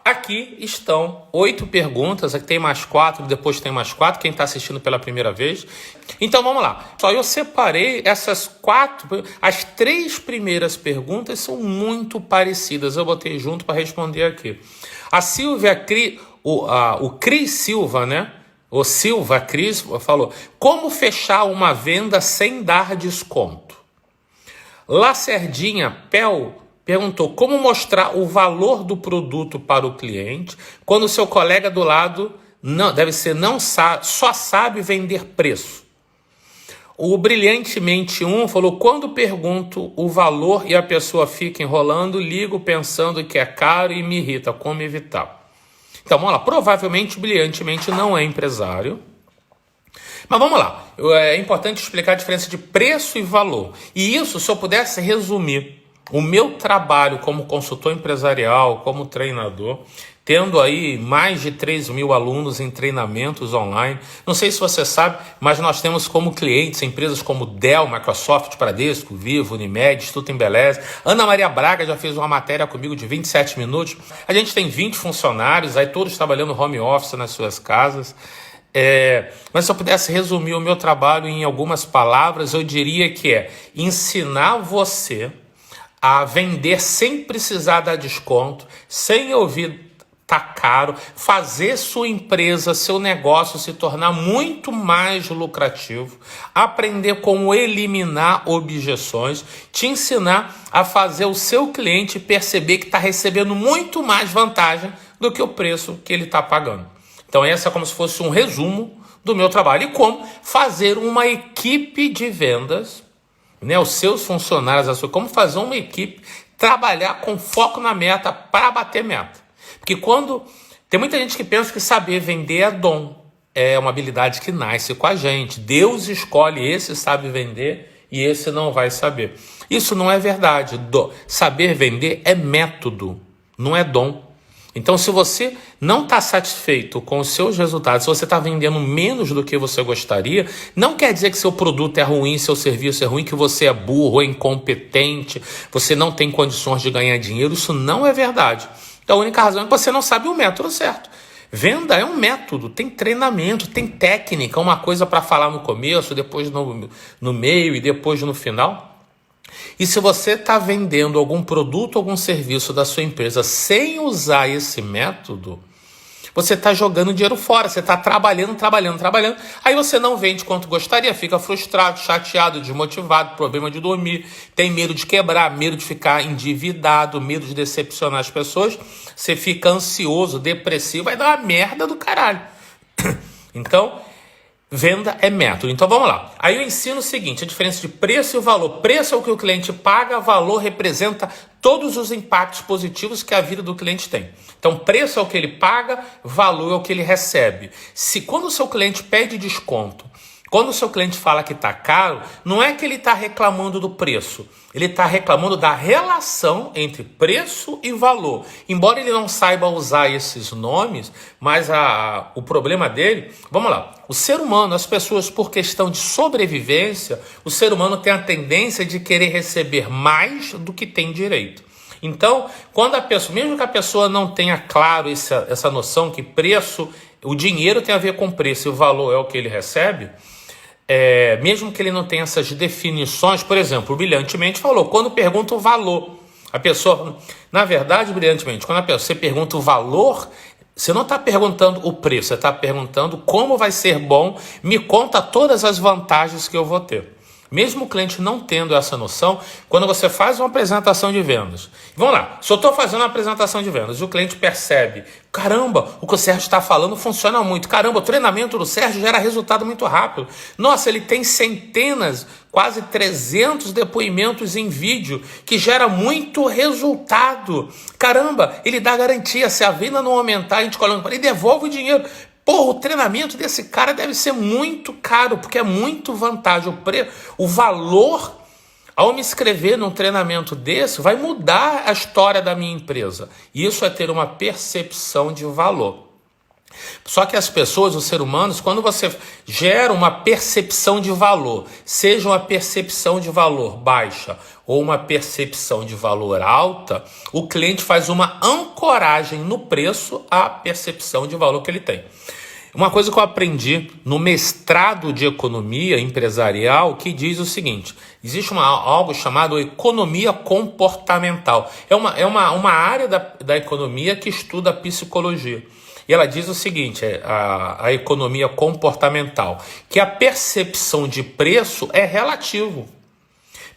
Aqui estão 8 perguntas, aqui tem mais 4, depois tem mais 4, quem está assistindo pela primeira vez. Então vamos lá. Só eu separei essas 4, as 3 primeiras perguntas são muito parecidas, eu botei junto para responder aqui. A Silvia, o Cris Silva, né? O Silva Cris falou, como fechar uma venda sem dar desconto? Lacerdinha Pel perguntou como mostrar o valor do produto para o cliente quando o seu colega do lado só sabe vender preço. O Brilhantemente 1 falou, quando pergunto o valor e a pessoa fica enrolando, ligo pensando que é caro e me irrita, como evitar? Então vamos lá, provavelmente o Brilhantemente não é empresário. Mas vamos lá, é importante explicar a diferença de preço e valor. E isso, se eu pudesse resumir o meu trabalho como consultor empresarial, como treinador, tendo aí mais de 3 mil alunos em treinamentos online. Não sei se você sabe, mas nós temos como clientes empresas como Dell, Microsoft, Bradesco, Vivo, Unimed, Instituto Embeleze. Ana Maria Braga já fez uma matéria comigo de 27 minutos. A gente tem 20 funcionários, aí todos trabalhando home office nas suas casas. Mas se eu pudesse resumir o meu trabalho em algumas palavras, eu diria que é ensinar você a vender sem precisar dar desconto, sem ouvir tá caro, fazer sua empresa, seu negócio se tornar muito mais lucrativo, aprender como eliminar objeções, te ensinar a fazer o seu cliente perceber que está recebendo muito mais vantagem do que o preço que ele está pagando. Então essa é como se fosse um resumo do meu trabalho e como fazer uma equipe de vendas, né, os seus funcionários, como fazer uma equipe trabalhar com foco na meta para bater meta. Porque tem muita gente que pensa que saber vender é dom, é uma habilidade que nasce com a gente. Deus escolhe esse sabe vender e esse não vai saber. Isso não é verdade. Saber vender é método, não é dom. Então, se você não está satisfeito com os seus resultados, se você está vendendo menos do que você gostaria, não quer dizer que seu produto é ruim, seu serviço é ruim, que você é burro, é incompetente, você não tem condições de ganhar dinheiro. Isso não é verdade. Então, a única razão é que você não sabe o método certo. Venda é um método, tem treinamento, tem técnica, uma coisa para falar no começo, depois no meio e depois no final. E se você está vendendo algum produto, algum serviço da sua empresa sem usar esse método, você está jogando dinheiro fora, você está trabalhando. Aí você não vende quanto gostaria, fica frustrado, chateado, desmotivado, problema de dormir, tem medo de quebrar, medo de ficar endividado, medo de decepcionar as pessoas, você fica ansioso, depressivo, vai dar uma merda do caralho. Então, venda é método. Então vamos lá. Aí eu ensino o seguinte, a diferença de preço e valor. Preço é o que o cliente paga, valor representa todos os impactos positivos que a vida do cliente tem. Então preço é o que ele paga, valor é o que ele recebe. Quando o seu cliente pede desconto, quando o seu cliente fala que está caro, não é que ele está reclamando do preço, ele está reclamando da relação entre preço e valor. Embora ele não saiba usar esses nomes, mas o problema dele, vamos lá, o ser humano, as pessoas por questão de sobrevivência, o ser humano tem a tendência de querer receber mais do que tem direito. Então, quando mesmo que a pessoa não tenha claro essa noção que preço, o dinheiro tem a ver com preço e o valor é o que ele recebe, mesmo que ele não tenha essas definições, por exemplo, o Brilhantemente falou, quando pergunta o valor, a pessoa, na verdade, Brilhantemente, quando você pergunta o valor, você não está perguntando o preço, você está perguntando como vai ser bom, me conta todas as vantagens que eu vou ter. Mesmo o cliente não tendo essa noção, quando você faz uma apresentação de vendas, vamos lá, se eu estou fazendo uma apresentação de vendas e o cliente percebe, caramba, o que o Sérgio está falando funciona muito, caramba, o treinamento do Sérgio gera resultado muito rápido, nossa, ele tem centenas, quase 300 depoimentos em vídeo, que gera muito resultado, caramba, ele dá garantia, se a venda não aumentar, a gente coloca, ele devolve o dinheiro. Porra, o treinamento desse cara deve ser muito caro, porque é muito vantagem. O valor, ao me inscrever num treinamento desse, vai mudar a história da minha empresa. Isso é ter uma percepção de valor. Só que as pessoas, os seres humanos, quando você gera uma percepção de valor, seja uma percepção de valor baixa ou uma percepção de valor alta, o cliente faz uma ancoragem no preço à percepção de valor que ele tem. Uma coisa que eu aprendi no mestrado de economia empresarial que diz o seguinte: existe algo chamado economia comportamental. É uma área da economia que estuda a psicologia. E ela diz o seguinte, a economia comportamental, que a percepção de preço é relativo.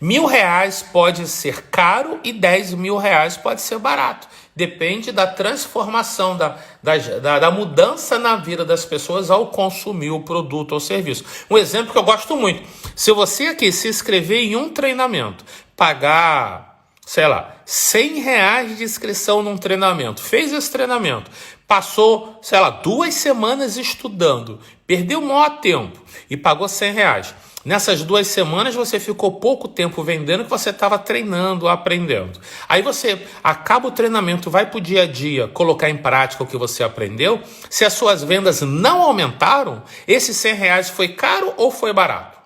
R$1.000 pode ser caro e R$10.000 pode ser barato. Depende da transformação, da mudança na vida das pessoas ao consumir o produto ou serviço. Um exemplo que eu gosto muito. Se você aqui se inscrever em um treinamento, pagar, sei lá, R$100 de inscrição num treinamento, fez esse treinamento, passou, sei lá, 2 semanas estudando, perdeu o maior tempo e pagou R$100. Nessas 2 semanas você ficou pouco tempo vendendo que você estava treinando, aprendendo. Aí você acaba o treinamento, vai para o dia a dia colocar em prática o que você aprendeu. Se as suas vendas não aumentaram, esses R$100 foi caro ou foi barato?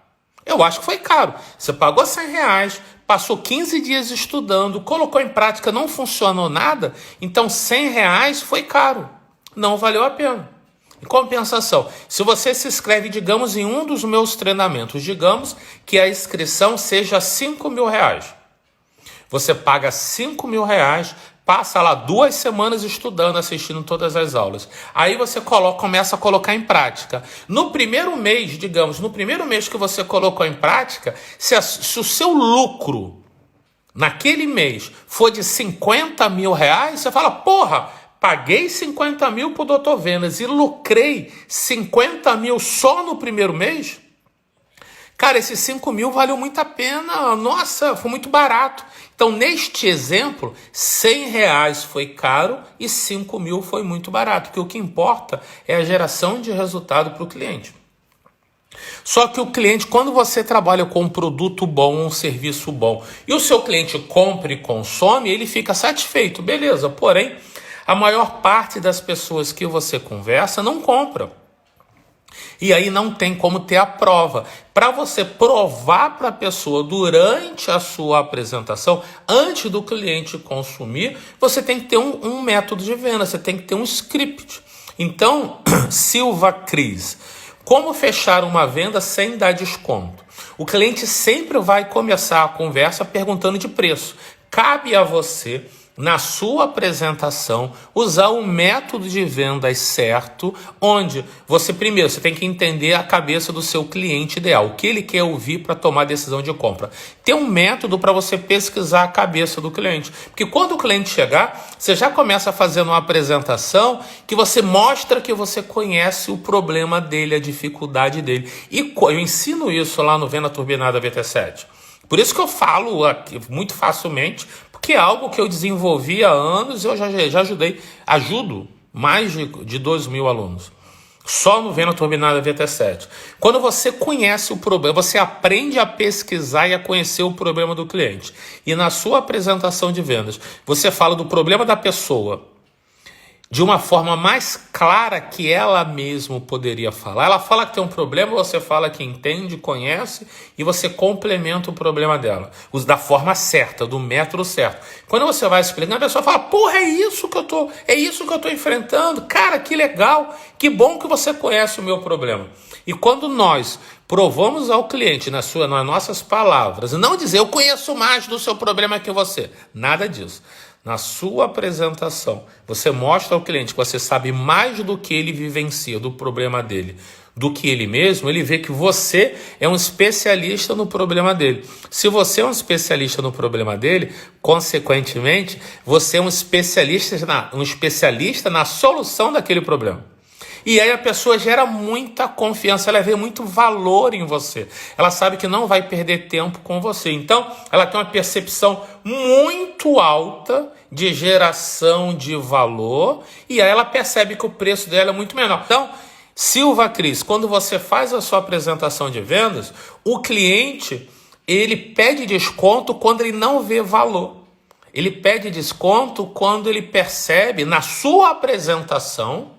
Eu acho que foi caro. Você pagou R$100, passou 15 dias estudando, colocou em prática, não funcionou nada, então R$100 foi caro. Não valeu a pena. Em compensação, se você se inscreve, digamos, em um dos meus treinamentos, digamos que a inscrição seja R$5.000. Você paga R$5.000, passa lá 2 semanas estudando, assistindo todas as aulas. Aí você começa a colocar em prática. No primeiro mês, digamos, no primeiro mês que você colocou em prática, se o seu lucro naquele mês for de R$50.000, você fala, porra, paguei 50 mil para o Dr. Vendas e lucrei 50 mil só no primeiro mês? Cara, esses 5 mil valeu muito a pena. Nossa, foi muito barato. Então, neste exemplo, R$100 foi caro e 5 mil foi muito barato. Porque o que importa é a geração de resultado para o cliente. Só que o cliente, quando você trabalha com um produto bom, um serviço bom, e o seu cliente compra e consome, ele fica satisfeito. Beleza, porém, a maior parte das pessoas que você conversa não compra. E aí não tem como ter a prova. Para você provar para a pessoa durante a sua apresentação, antes do cliente consumir, você tem que ter um método de venda, você tem que ter um script. Então, Silva Cris, como fechar uma venda sem dar desconto? O cliente sempre vai começar a conversa perguntando de preço. Cabe a você, na sua apresentação, usar um método de vendas certo, onde você tem que entender a cabeça do seu cliente ideal, o que ele quer ouvir para tomar a decisão de compra. Tem um método para você pesquisar a cabeça do cliente, porque quando o cliente chegar, você já começa fazendo uma apresentação que você mostra que você conhece o problema dele, a dificuldade dele. E eu ensino isso lá no Venda Turbinada VT7. Por isso que eu falo aqui muito facilmente, que é algo que eu desenvolvi há anos e eu já ajudo mais de 2 mil alunos. Só no Venda Turbinada VT7. Quando você conhece o problema, você aprende a pesquisar e a conhecer o problema do cliente. E na sua apresentação de vendas, você fala do problema da pessoa de uma forma mais clara que ela mesma poderia falar. Ela fala que tem um problema, você fala que entende, conhece e você complementa o problema dela. Usa da forma certa, do método certo. Quando você vai explicando, a pessoa fala, porra, é isso que eu tô enfrentando. Cara, que legal, que bom que você conhece o meu problema. E quando nós provamos ao cliente nas nossas palavras, não dizer, eu conheço mais do seu problema que você. Nada disso. Na sua apresentação, você mostra ao cliente que você sabe mais do que ele vivencia, do problema dele, do que ele mesmo, ele vê que você é um especialista no problema dele. Se você é um especialista no problema dele, consequentemente, você é um especialista na solução daquele problema. E aí a pessoa gera muita confiança, ela vê muito valor em você. Ela sabe que não vai perder tempo com você. Então, ela tem uma percepção muito alta de geração de valor e aí ela percebe que o preço dela é muito menor. Então, Silva Cris, quando você faz a sua apresentação de vendas, o cliente, ele pede desconto quando ele não vê valor. Ele pede desconto quando ele percebe na sua apresentação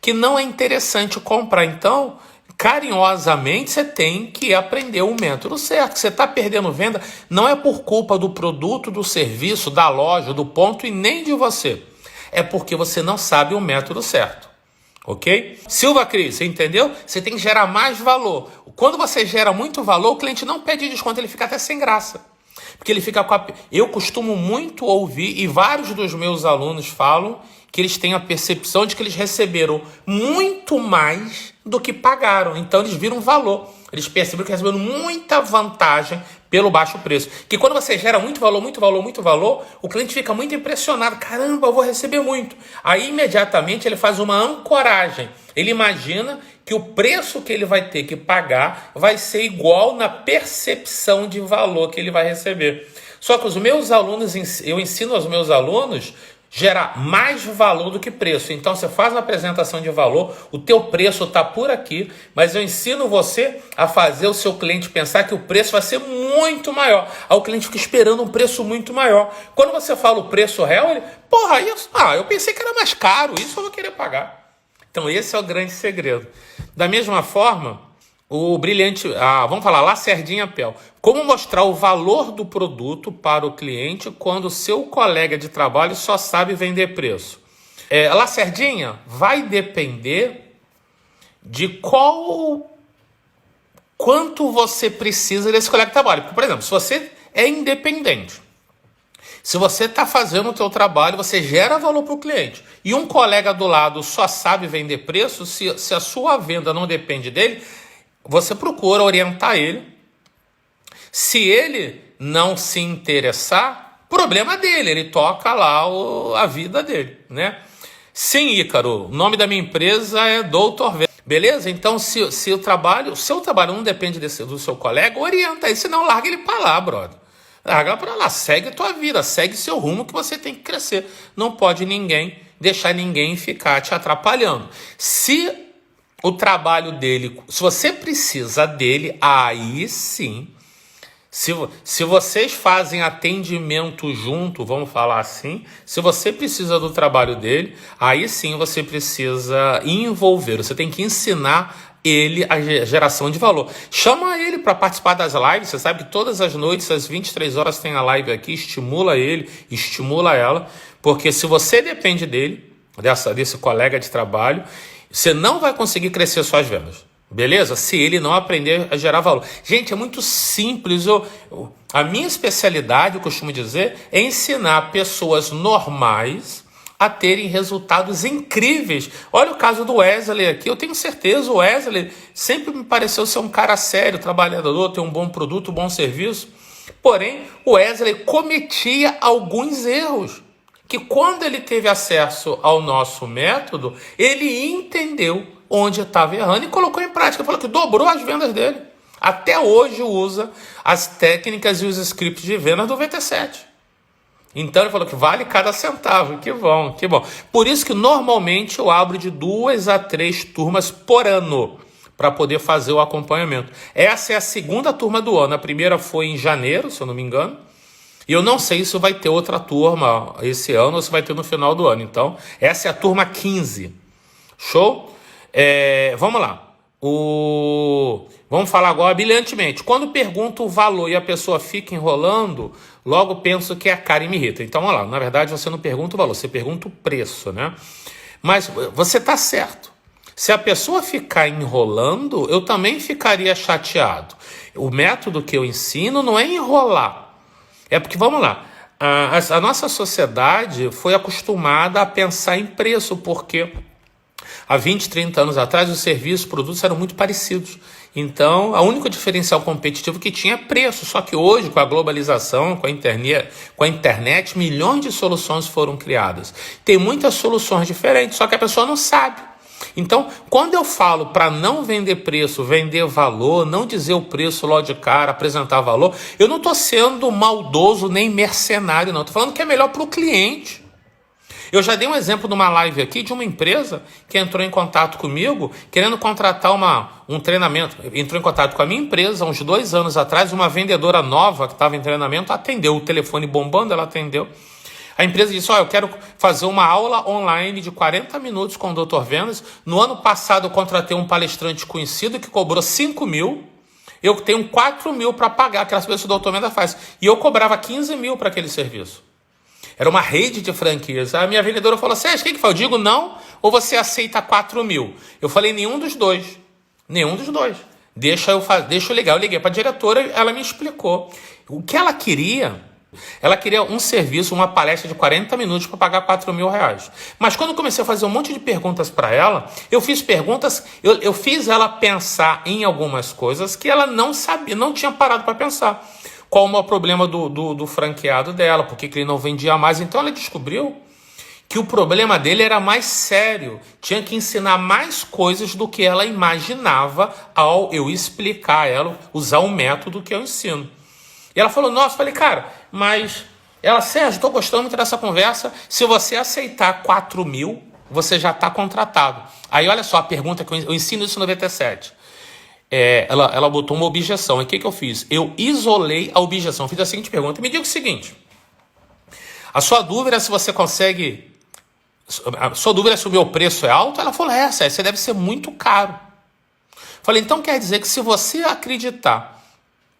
que que não é interessante comprar. Então, carinhosamente, você tem que aprender o método certo. Você está perdendo venda, não é por culpa do produto, do serviço, da loja, do ponto e nem de você. É porque você não sabe o método certo. Ok? Silva Cris, você entendeu? Você tem que gerar mais valor. Quando você gera muito valor, o cliente não pede desconto, ele fica até sem graça. Porque ele fica com a... Eu costumo muito ouvir, e vários dos meus alunos falam, que eles têm a percepção de que eles receberam muito mais do que pagaram. Então eles viram valor. Eles perceberam que receberam muita vantagem pelo baixo preço. Que quando você gera muito valor, muito valor, muito valor, o cliente fica muito impressionado. Caramba, eu vou receber muito. Aí imediatamente ele faz uma ancoragem. Ele imagina que o preço que ele vai ter que pagar vai ser igual na percepção de valor que ele vai receber. Só que os meus alunos, eu ensino aos meus alunos gerar mais valor do que preço. Então você faz uma apresentação de valor, o teu preço está por aqui, mas eu ensino você a fazer o seu cliente pensar que o preço vai ser muito maior. Aí o cliente fica esperando um preço muito maior. Quando você fala o preço real, ele, porra, isso, eu pensei que era mais caro, isso eu vou querer pagar. Então esse é o grande segredo. Da mesma forma, o brilhante, vamos falar, Lacerdinha Pel. Como mostrar o valor do produto para o cliente quando o seu colega de trabalho só sabe vender preço? Lacerdinha, vai depender de quanto você precisa desse colega de trabalho. Por exemplo, se você é independente, se você está fazendo o seu trabalho, você gera valor para o cliente, e um colega do lado só sabe vender preço, se a sua venda não depende dele, você procura orientar ele. Se ele não se interessar, problema dele, ele toca lá a vida dele, né? Sim, Ícaro, o nome da minha empresa é Dr. V. Beleza? Então, se o seu trabalho não depende do seu colega, orienta ele, senão larga ele para lá, brother. Larga para lá, segue tua vida, segue seu rumo que você tem que crescer. Não pode deixar ninguém ficar te atrapalhando. Se o trabalho dele, se você precisa dele, aí sim. Se vocês fazem atendimento junto, vamos falar assim, se você precisa do trabalho dele, aí sim você precisa envolver, você tem que ensinar ele a geração de valor. Chama ele para participar das lives, você sabe que todas as noites, às 23 horas tem a live aqui, estimula ele, estimula ela, porque se você depende dele, desse colega de trabalho, você não vai conseguir crescer suas vendas. Beleza? Se ele não aprender a gerar valor. Gente, é muito simples. A minha especialidade, eu costumo dizer, é ensinar pessoas normais a terem resultados incríveis. Olha o caso do Wesley aqui. Eu tenho certeza, o Wesley sempre me pareceu ser um cara sério, trabalhador, ter um bom produto, um bom serviço. Porém, o Wesley cometia alguns erros, que quando ele teve acesso ao nosso método, ele entendeu onde estava errando e colocou em prática. Falou que dobrou as vendas dele. Até hoje usa as técnicas e os scripts de vendas do VT7. Então ele falou que vale cada centavo. Que bom, que bom. Por isso que normalmente eu abro de 2 a 3 turmas por ano para poder fazer o acompanhamento. Essa é a segunda turma do ano. A primeira foi em janeiro, se eu não me engano. E eu não sei se vai ter outra turma esse ano ou se vai ter no final do ano. Então, essa é a turma 15. Show? Vamos lá. Vamos falar agora brilhantemente. Quando pergunto o valor e a pessoa fica enrolando, logo penso que é caro e me irrita. Então, olha lá, na verdade você não pergunta o valor, você pergunta o preço, né? Mas você está certo. Se a pessoa ficar enrolando, eu também ficaria chateado. O método que eu ensino não é enrolar. É porque, vamos lá, a nossa sociedade foi acostumada a pensar em preço, porque há 20, 30 anos atrás, os serviços, os produtos eram muito parecidos. Então, o único diferencial competitivo que tinha é preço. Só que hoje, com a globalização, com a internet, milhões de soluções foram criadas. Tem muitas soluções diferentes, só que a pessoa não sabe. Então, quando eu falo para não vender preço, vender valor, não dizer o preço logo de cara, apresentar valor, eu não estou sendo maldoso nem mercenário, não. Estou falando que é melhor para o cliente. Eu já dei um exemplo numa live aqui de uma empresa que entrou em contato comigo querendo contratar um treinamento. Entrou em contato com a minha empresa uns 2 anos atrás, uma vendedora nova que estava em treinamento atendeu, o telefone bombando, ela atendeu. A empresa disse, eu quero fazer uma aula online de 40 minutos com o Dr. Vendas. No ano passado eu contratei um palestrante conhecido que cobrou 5 mil. Eu tenho 4 mil para pagar, aquelas coisas que o Dr. Vendas faz. E eu cobrava 15 mil para aquele serviço. Era uma rede de franquias. A minha vendedora falou, Sérgio, quem que foi? Eu digo não, ou você aceita 4 mil? Eu falei, nenhum dos dois. Nenhum dos dois. Deixa eu ligar. Eu liguei para a diretora, ela me explicou. O que ela queria um serviço, uma palestra de 40 minutos para pagar 4 mil reais. Mas quando eu comecei a fazer um monte de perguntas para ela, eu fiz perguntas, eu fiz ela pensar em algumas coisas que ela não sabia, não tinha parado para pensar. Qual é o problema do franqueado dela, por que ele não vendia mais. Então ela descobriu que o problema dele era mais sério. Tinha que ensinar mais coisas do que ela imaginava ao eu explicar a ela, usar o método que eu ensino. E ela falou, nossa, falei, cara, mas... Ela, Sérgio, estou gostando muito dessa conversa. Se você aceitar 4 mil, você já está contratado. Aí olha só a pergunta que eu ensino isso no VT7. Ela botou uma objeção. E o que eu fiz? Eu isolei a objeção. Fiz a seguinte pergunta. Me diga o seguinte. A sua dúvida é se você consegue... A sua dúvida é se o meu preço é alto? Ela falou, você deve ser muito caro. Falei, então quer dizer que se você acreditar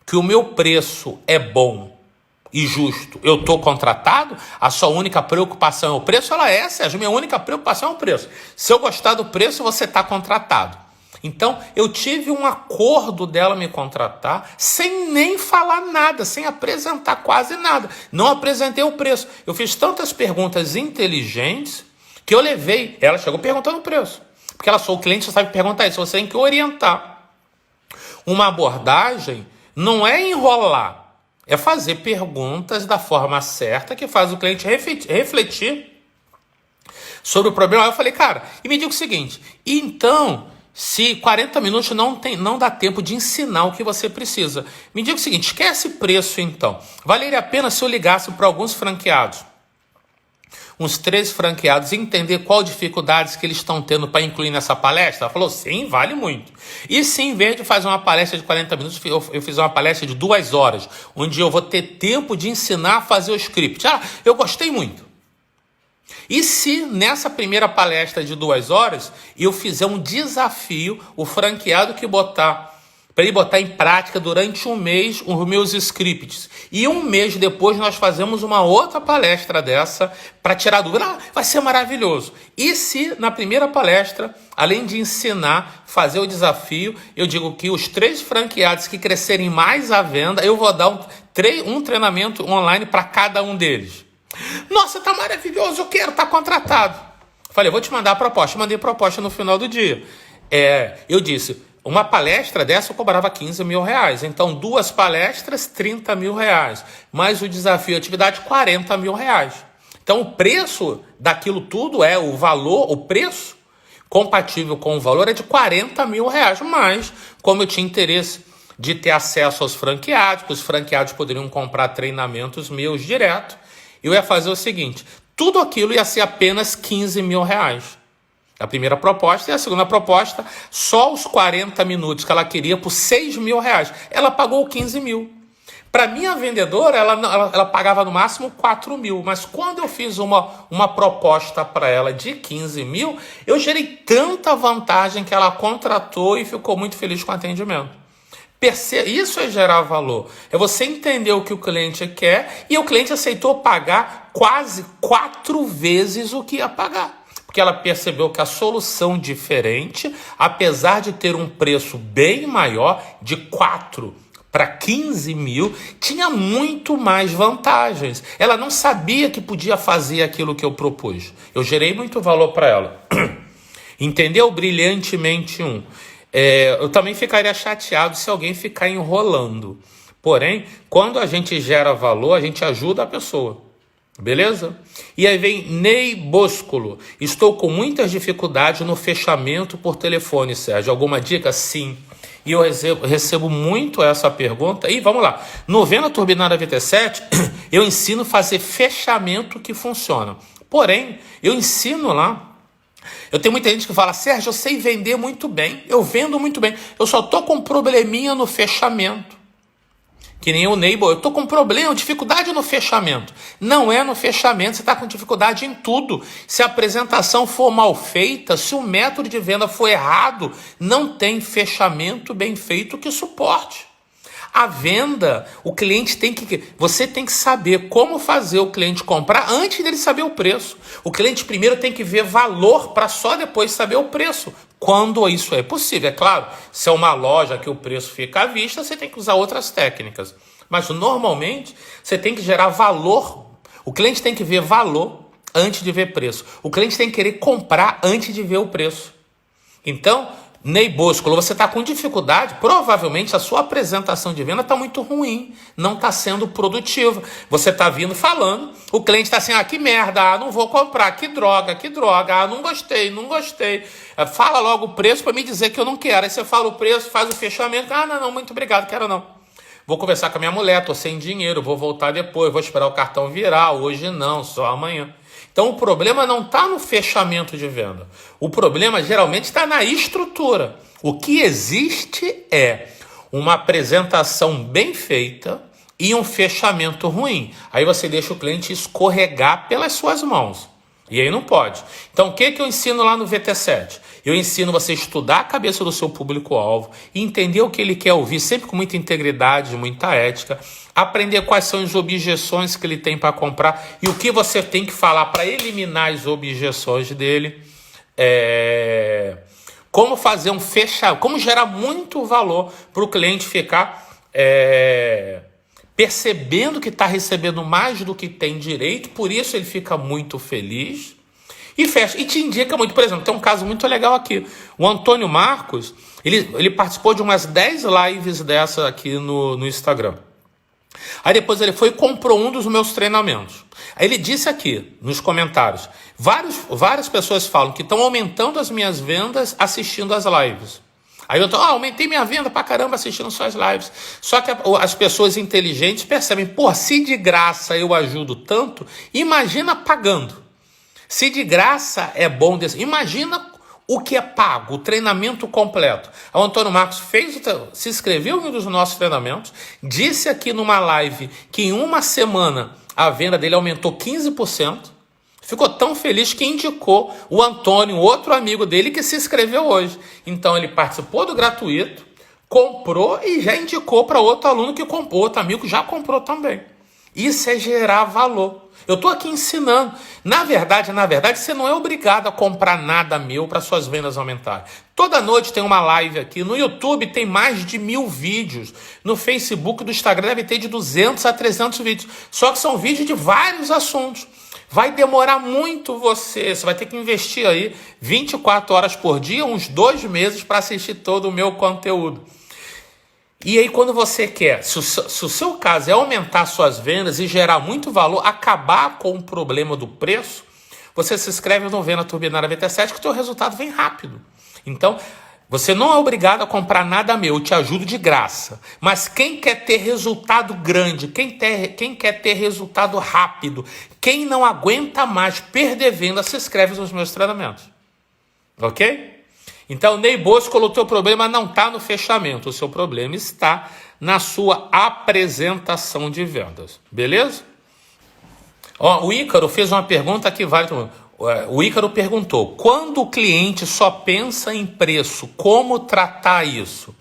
que o meu preço é bom e justo, eu estou contratado? A sua única preocupação é o preço? Ela Sérgio, minha única preocupação é o preço. Se eu gostar do preço, você está contratado. Então, eu tive um acordo dela me contratar sem nem falar nada, sem apresentar quase nada. Não apresentei o preço. Eu fiz tantas perguntas inteligentes que eu levei. Ela chegou perguntando o preço. Porque ela sou o cliente, você sabe perguntar isso. Você tem que orientar. Uma abordagem não é enrolar. É fazer perguntas da forma certa que faz o cliente refletir sobre o problema. Aí eu falei, cara, e me diga o seguinte, então, se 40 minutos não dá tempo de ensinar o que você precisa, me diga o seguinte, esquece preço então. Valeria a pena se eu ligasse para alguns franqueados, uns 3 franqueados, entender qual dificuldades que eles estão tendo para incluir nessa palestra? Ela falou, sim, vale muito. E se em vez de fazer uma palestra de 40 minutos, eu fiz uma palestra de 2 horas, onde eu vou ter tempo de ensinar a fazer o script? Eu gostei muito. E se nessa primeira palestra de 2 horas, eu fizer um desafio, o franqueado para ele botar em prática durante um mês os meus scripts. E um mês depois nós fazemos uma outra palestra dessa para tirar dúvida. Vai ser maravilhoso. E se na primeira palestra, além de ensinar, fazer o desafio, eu digo que os 3 franqueados que crescerem mais a venda, eu vou dar um treinamento online para cada um deles. Nossa, tá maravilhoso, eu quero, tá contratado. Falei, vou te mandar a proposta. Mandei a proposta no final do dia. Eu disse... Uma palestra dessa eu cobrava 15 mil reais. Então, 2 palestras, 30 mil reais. Mais o desafio de atividade, 40 mil reais. Então, o preço daquilo tudo o preço compatível com o valor é de 40 mil reais. Mas, como eu tinha interesse de ter acesso aos franqueados, que os franqueados poderiam comprar treinamentos meus direto, eu ia fazer o seguinte, tudo aquilo ia ser apenas 15 mil reais. A primeira proposta e a segunda proposta, só os 40 minutos que ela queria por 6 mil reais. Ela pagou 15 mil. Para minha vendedora, ela pagava no máximo 4 mil. Mas quando eu fiz uma proposta para ela de 15 mil, eu gerei tanta vantagem que ela contratou e ficou muito feliz com o atendimento. Isso é gerar valor. É você entender o que o cliente quer e o cliente aceitou pagar quase 4 vezes o que ia pagar. Porque ela percebeu que a solução diferente, apesar de ter um preço bem maior, de 4 para 15 mil, tinha muito mais vantagens. Ela não sabia que podia fazer aquilo que eu propus. Eu gerei muito valor para ela. Entendeu? Brilhantemente eu também ficaria chateado se alguém ficar enrolando. Porém, quando a gente gera valor, a gente ajuda a pessoa. Beleza? E aí vem Ney Boscolo. Estou com muitas dificuldades no fechamento por telefone, Sérgio. Alguma dica? Sim. E eu recebo muito essa pergunta. E vamos lá. No Venda Turbinada VT7, eu ensino a fazer fechamento que funciona. Porém, eu ensino lá. Eu tenho muita gente que fala, Sérgio, eu sei vender muito bem. Eu vendo muito bem. Eu só estou com um probleminha no fechamento. Que nem o Neighbor, eu estou com problema, dificuldade no fechamento. Não é no fechamento, você está com dificuldade em tudo. Se a apresentação for mal feita, se o método de venda for errado, não tem fechamento bem feito que suporte. A venda, o cliente você tem que saber como fazer o cliente comprar antes dele saber o preço. O cliente primeiro tem que ver valor para só depois saber o preço. Quando isso é possível, é claro, se é uma loja que o preço fica à vista, você tem que usar outras técnicas. Mas normalmente você tem que gerar valor. O cliente tem que ver valor antes de ver preço. O cliente tem que querer comprar antes de ver o preço. Então, Ney Boscolo, você está com dificuldade, provavelmente a sua apresentação de venda está muito ruim, não está sendo produtiva. Você está vindo falando, o cliente está assim, que merda, não vou comprar, que droga, não gostei. Fala logo o preço para me dizer que eu não quero. Aí você fala o preço, faz o fechamento, não, muito obrigado, quero não. Vou conversar com a minha mulher, estou sem dinheiro, vou voltar depois, vou esperar o cartão virar, hoje não, só amanhã. Então o problema não está no fechamento de venda. O problema geralmente está na estrutura. O que existe é uma apresentação bem feita e um fechamento ruim. Aí você deixa o cliente escorregar pelas suas mãos. E aí não pode. Então o que eu ensino lá no VT7? Eu ensino você a estudar a cabeça do seu público-alvo, entender o que ele quer ouvir, sempre com muita integridade, muita ética, aprender quais são as objeções que ele tem para comprar e o que você tem que falar para eliminar as objeções dele. Como fazer um fechamento, como gerar muito valor para o cliente ficar percebendo que está recebendo mais do que tem direito, por isso ele fica muito feliz e fecha. E te indica muito, por exemplo, tem um caso muito legal aqui. O Antônio Marcos, ele participou de umas 10 lives dessa aqui no Instagram. Aí depois ele foi e comprou um dos meus treinamentos. Aí ele disse aqui nos comentários, várias pessoas falam que estão aumentando as minhas vendas assistindo as lives. Aí eu aumentei minha venda pra caramba assistindo suas lives. Só que as pessoas inteligentes percebem, se de graça eu ajudo tanto, imagina pagando. Se de graça é bom, imagina o que é pago, o treinamento completo. O Antônio Marcos se inscreveu em um dos nossos treinamentos, disse aqui numa live que em uma semana a venda dele aumentou 15%. Ficou tão feliz que indicou o Antônio, outro amigo dele, que se inscreveu hoje. Então ele participou do gratuito, comprou e já indicou para outro aluno que comprou, outro amigo já comprou também. Isso é gerar valor. Eu estou aqui ensinando. Na verdade, você não é obrigado a comprar nada meu para suas vendas aumentarem. Toda noite tem uma live aqui. No YouTube tem mais de 1000 vídeos. No Facebook, do Instagram deve ter de 200 a 300 vídeos. Só que são vídeos de vários assuntos. Vai demorar muito você vai ter que investir aí 24 horas por dia, uns 2 meses para assistir todo o meu conteúdo. E aí quando você quer, se o seu caso é aumentar suas vendas e gerar muito valor, acabar com o problema do preço, você se inscreve no Venda Turbinária VT7 que o teu resultado vem rápido. Então, você não é obrigado a comprar nada meu, eu te ajudo de graça. Mas quem quer ter resultado grande, quem quer ter resultado rápido, quem não aguenta mais perder venda, se inscreve nos meus treinamentos. Ok? Então, Ney Boscolo, o teu problema não está no fechamento, o seu problema está na sua apresentação de vendas. Beleza? O Ícaro fez uma pergunta que vale... O Ícaro perguntou, quando o cliente só pensa em preço, como tratar isso?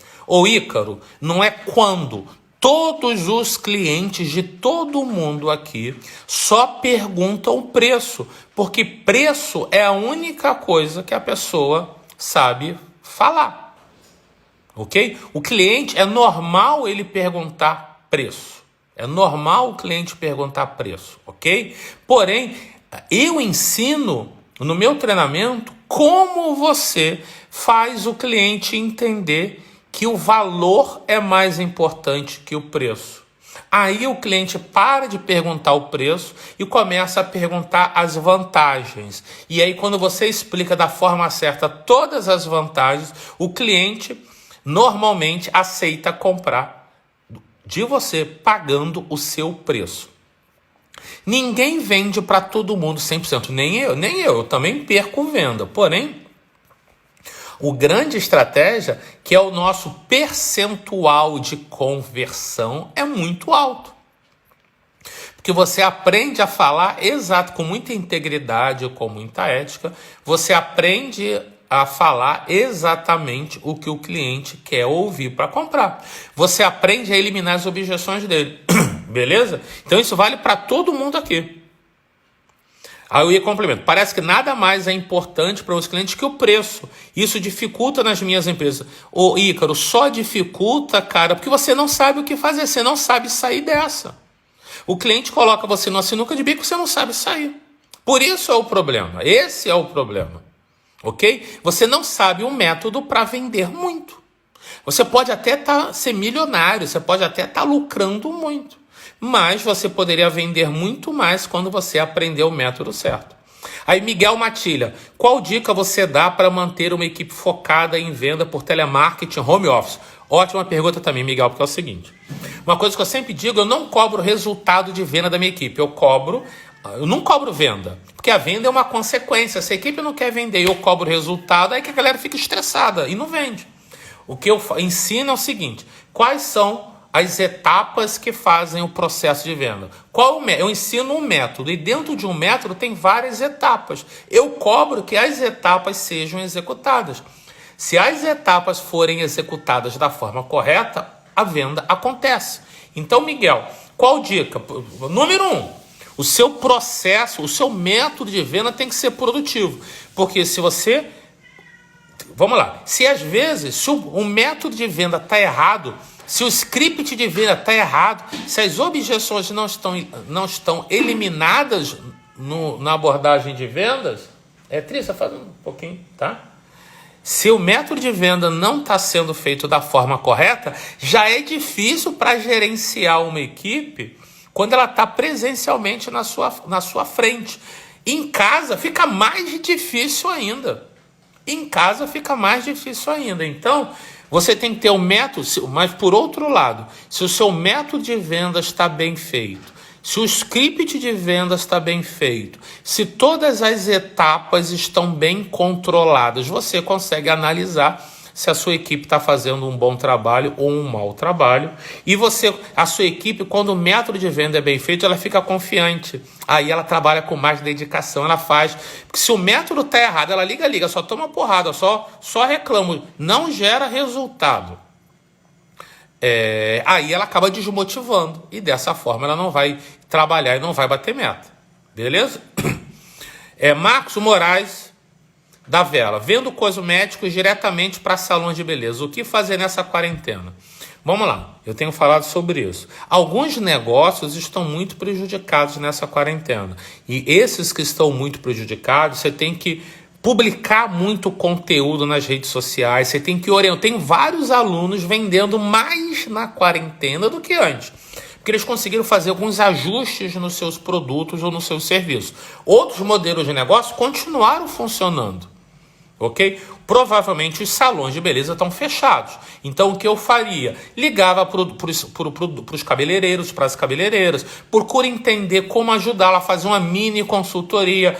Ícaro, não é quando. Todos os clientes de todo mundo aqui só perguntam o preço, porque preço é a única coisa que a pessoa sabe falar. Ok? O cliente, é normal ele perguntar preço. É normal o cliente perguntar preço, ok? Porém, eu ensino no meu treinamento como você faz o cliente entender que o valor é mais importante que o preço. Aí o cliente para de perguntar o preço e começa a perguntar as vantagens. E aí quando você explica da forma certa todas as vantagens, o cliente normalmente aceita comprar de você pagando o seu preço. Ninguém vende para todo mundo 100%, nem eu também perco venda. Porém, O grande estratégia, que é o nosso percentual de conversão, é muito alto. Porque você aprende a falar exato, com muita integridade, com muita ética, você aprende a falar exatamente o que o cliente quer ouvir para comprar. Você aprende a eliminar as objeções dele. Beleza? Então isso vale para todo mundo aqui. Aí eu ia complemento. Parece que nada mais é importante para os clientes que o preço. Isso dificulta nas minhas empresas. Ô Ícaro, só dificulta, cara, porque você não sabe o que fazer. Você não sabe sair dessa. O cliente coloca você numa sinuca de bico e você não sabe sair. Por isso é o problema. Esse é o problema. Ok? Você não sabe um método para vender muito. Você pode até ser milionário, você pode até estar lucrando muito. Mas você poderia vender muito mais quando você aprender o método certo. Aí Miguel Matilha, qual dica você dá para manter uma equipe focada em venda por telemarketing home office? Ótima pergunta também, Miguel, porque é o seguinte. Uma coisa que eu sempre digo, eu não cobro resultado de venda da minha equipe. Eu não cobro venda, porque a venda é uma consequência. Se a equipe não quer vender e eu cobro resultado, aí que a galera fica estressada e não vende. O que eu ensino é o seguinte, quais são as etapas que fazem o processo de venda? Eu ensino um método e dentro de um método tem várias etapas. Eu cobro que as etapas sejam executadas. Se as etapas forem executadas da forma correta, a venda acontece. Então, Miguel, qual dica? Número 1, o seu processo, o seu método de venda tem que ser produtivo. Porque se você... Vamos lá. Se às vezes se o método de venda está errado, se o script de venda está errado, se as objeções não estão eliminadas na abordagem de vendas, Trícia, faz um pouquinho, tá? Se o método de venda não está sendo feito da forma correta, já é difícil para gerenciar uma equipe quando ela está presencialmente na sua frente. Em casa fica mais difícil ainda. Então, você tem que ter um método, mas por outro lado, se o seu método de vendas está bem feito, se o script de vendas está bem feito, se todas as etapas estão bem controladas, você consegue analisar se a sua equipe está fazendo um bom trabalho ou um mau trabalho. E a sua equipe, quando o método de venda é bem feito, ela fica confiante. Aí ela trabalha com mais dedicação, ela faz. Porque se o método está errado, ela liga, só toma porrada, só reclama, não gera resultado. Aí ela acaba desmotivando. E dessa forma ela não vai trabalhar e não vai bater meta. Beleza? Marcos Moraes da Vela, vendo cosméticos diretamente para salões de beleza. O que fazer nessa quarentena? Vamos lá, eu tenho falado sobre isso. Alguns negócios estão muito prejudicados nessa quarentena. E esses que estão muito prejudicados, você tem que publicar muito conteúdo nas redes sociais, você tem que orientar. Tem vários alunos vendendo mais na quarentena do que antes, porque eles conseguiram fazer alguns ajustes nos seus produtos ou nos seus serviços. Outros modelos de negócio continuaram funcionando. Ok? Provavelmente os salões de beleza estão fechados. Então o que eu faria? Ligava para os cabeleireiros, para as cabeleireiras, procura entender como ajudá-la a fazer uma mini consultoria,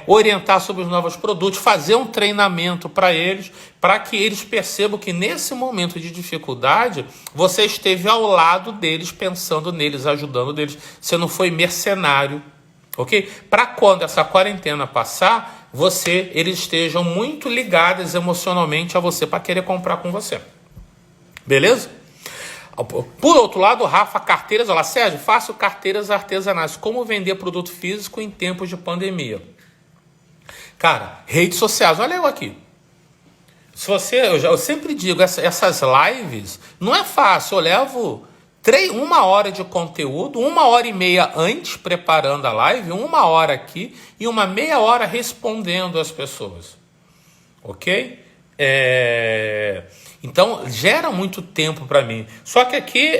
orientar sobre os novos produtos, fazer um treinamento para que eles percebam que nesse momento de dificuldade, você esteve ao lado deles, pensando neles, ajudando deles. Você não foi mercenário. Ok? Para quando essa quarentena passar, eles estejam muito ligados emocionalmente a você para querer comprar com você. Beleza? Por outro lado, Rafa Carteiras, olha lá, Sérgio, faço carteiras artesanais. Como vender produto físico em tempos de pandemia? Cara, redes sociais, olha eu aqui. Eu sempre digo, essas lives não é fácil. Eu levo 1 hora de conteúdo, 1h30 antes preparando a live, 1 hora aqui e uma meia hora respondendo as pessoas. Ok? Então, gera muito tempo para mim. Só que aqui,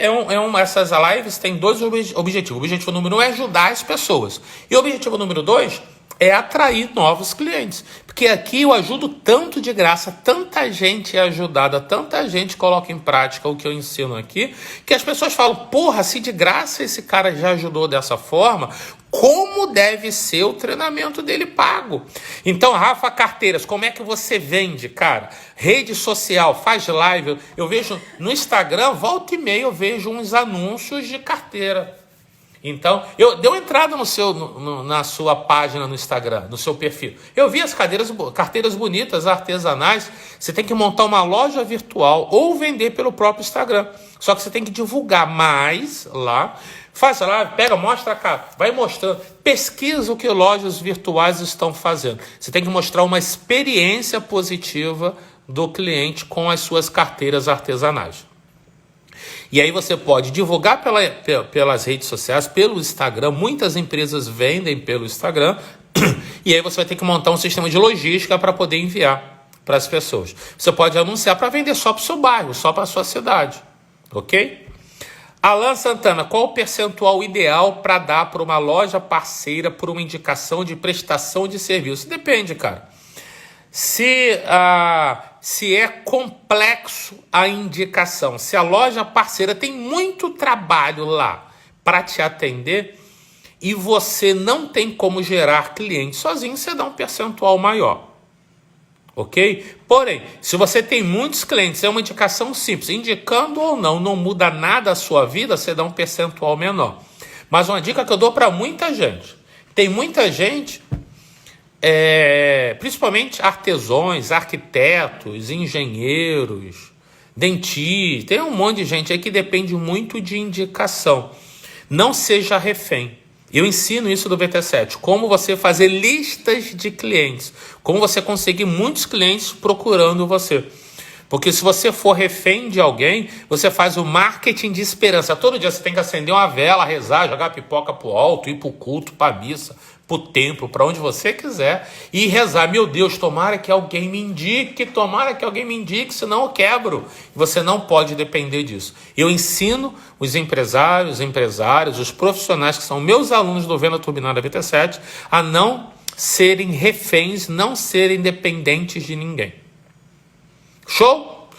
essas lives têm 2 objetivos. O objetivo número 1 é ajudar as pessoas. E o objetivo número 2 é atrair novos clientes. Porque aqui eu ajudo tanto de graça, tanta gente é ajudada, tanta gente coloca em prática o que eu ensino aqui, que as pessoas falam, porra, se de graça esse cara já ajudou dessa forma, como deve ser o treinamento dele pago. Então, Rafa Carteiras, como é que você vende, cara? Rede social, faz live. Eu vejo no Instagram, volta e meia, eu vejo uns anúncios de carteira. Então, deu entrada na sua página no Instagram, no seu perfil. Eu vi as carteiras bonitas, artesanais. Você tem que montar uma loja virtual ou vender pelo próprio Instagram. Só que você tem que divulgar mais lá. Faz lá, pega, mostra cá, vai mostrando. Pesquisa o que lojas virtuais estão fazendo. Você tem que mostrar uma experiência positiva do cliente com as suas carteiras artesanais. E aí você pode divulgar pelas redes sociais, pelo Instagram. Muitas empresas vendem pelo Instagram. E aí você vai ter que montar um sistema de logística para poder enviar para as pessoas. Você pode anunciar para vender só para o seu bairro, só para a sua cidade. Ok? Alan Santana, qual o percentual ideal para dar para uma loja parceira por uma indicação de prestação de serviço? Depende, cara. Se é complexo a indicação, se a loja parceira tem muito trabalho lá para te atender e você não tem como gerar cliente sozinho, você dá um percentual maior, ok? Porém, se você tem muitos clientes, é uma indicação simples, indicando ou não muda nada a sua vida, você dá um percentual menor. Mas uma dica que eu dou para muita gente, tem muita gente... principalmente artesãos, arquitetos, engenheiros, dentistas, tem um monte de gente aí que depende muito de indicação. Não seja refém. Eu ensino isso do VT7, como você fazer listas de clientes, como você conseguir muitos clientes procurando você. Porque se você for refém de alguém, você faz o marketing de esperança. Todo dia você tem que acender uma vela, rezar, jogar pipoca pro alto, ir pro culto, pra missa, pro templo, para onde você quiser, e rezar, meu Deus, tomara que alguém me indique, senão eu quebro. Você não pode depender disso. Eu ensino os empresários, os profissionais que são meus alunos do Venda Turbinada VT7 a não serem reféns, não serem dependentes de ninguém. Show?